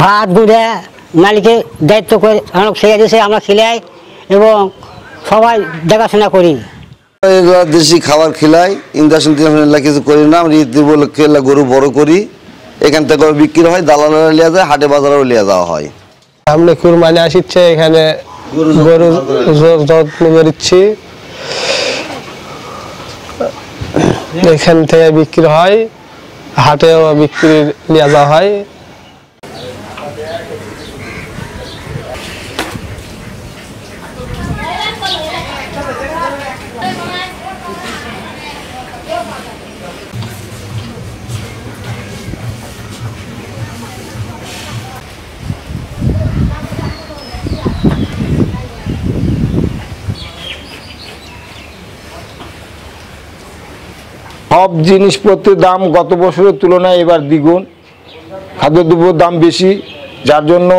ভাত গুঁড়ে মালিকের দায়িত্ব করে খেয়ে দিয়েছে, আমরা খেলাই এবং সবাই দেখাশোনা করি। দেশি খাবার খেলাই, ইঞ্জেকশন কিছু করি না। আমরা ঈদ উপলক্ষে গরু বড় করি, এখান থেকে বিক্রি হয়, দালালেরা লিয়া যায়, হাটে বাজারেও লিয়া যাওয়া হয়। আমরা কুরবানি আসছে, এখানে গরু যত্ন করছি, এখান থেকে বিক্রি হয়, হাটেও বিক্রি লিয়া যাওয়া হয়। সব জিনিসপত্রের দাম গত বছরের তুলনায় এবার দ্বিগুণ, খাদ্যদ্রব্যের দাম বেশি, যার জন্য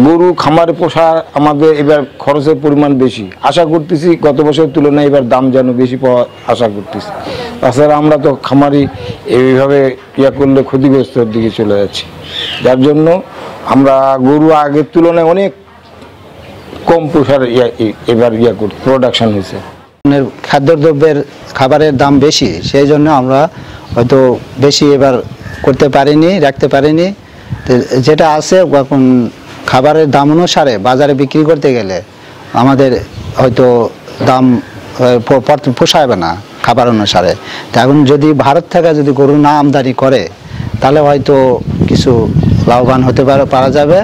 গরু খামারে পোষা আমাদের এবার খরচের পরিমাণ বেশি। আশা করতেছি গত বছরের তুলনায় এবার দাম যেন বেশি পাওয়া আশা করতেছি। তাছাড়া আমরা তো খামারি এইভাবে করলে ক্ষতিগ্রস্তের দিকে চলে যাচ্ছি, যার জন্য আমরা গরু আগের তুলনায় অনেক কম পোষার এবার প্রোডাকশন হয়েছে। খাদ্যদ্রব্যের খাবারের দাম বেশি, সেই জন্য আমরা হয়তো বেশি এবার করতে পারিনি, রাখতে পারিনি। যেটা আছে এখন খাবারের দাম অনুসারে বাজারে বিক্রি করতে গেলে আমাদের হয়তো দাম পোষাবে না খাবার অনুসারে। এখন যদি ভারত থেকে যদি গরু না আমদানি করে তাহলে হয়তো কিছু লাভবান হতে পারা যাবে।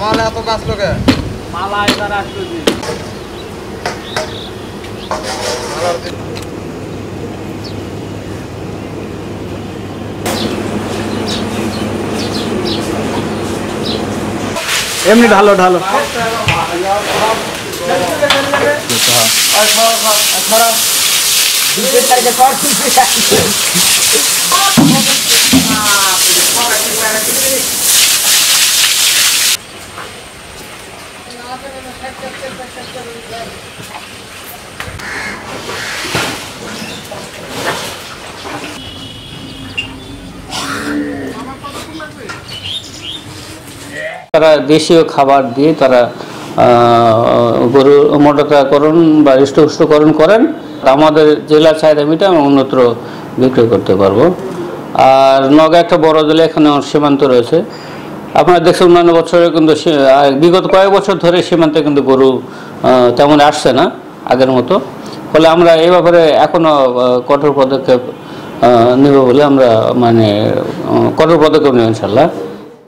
মালা এত গাছ লোকে মালা এবার আসলো জি এমনি ঢালো ঢালো তারা দেশীয় খাবার দিয়ে তারা গরু মোটাতাকরণ বা হৃষ্টপুষ্টকরণ করেন, আমাদের জেলার চাহিদা মিটে আমরা অন্যত্র বিক্রয় করতে পারবো। আর নগা একটা বড় জেলা, এখানে সীমান্ত রয়েছে। আপনারা দেখছেন অন্যান্য বছরে কিন্তু বিগত কয়েক বছর ধরে সীমান্তে কিন্তু গরু তেমন আসছে না আগের মতো। ফলে আমরা এই ব্যাপারে এখনও কঠোর পদক্ষেপ নেব বলে আমরা কঠোর পদক্ষেপ নেব ইনশাল্লাহ।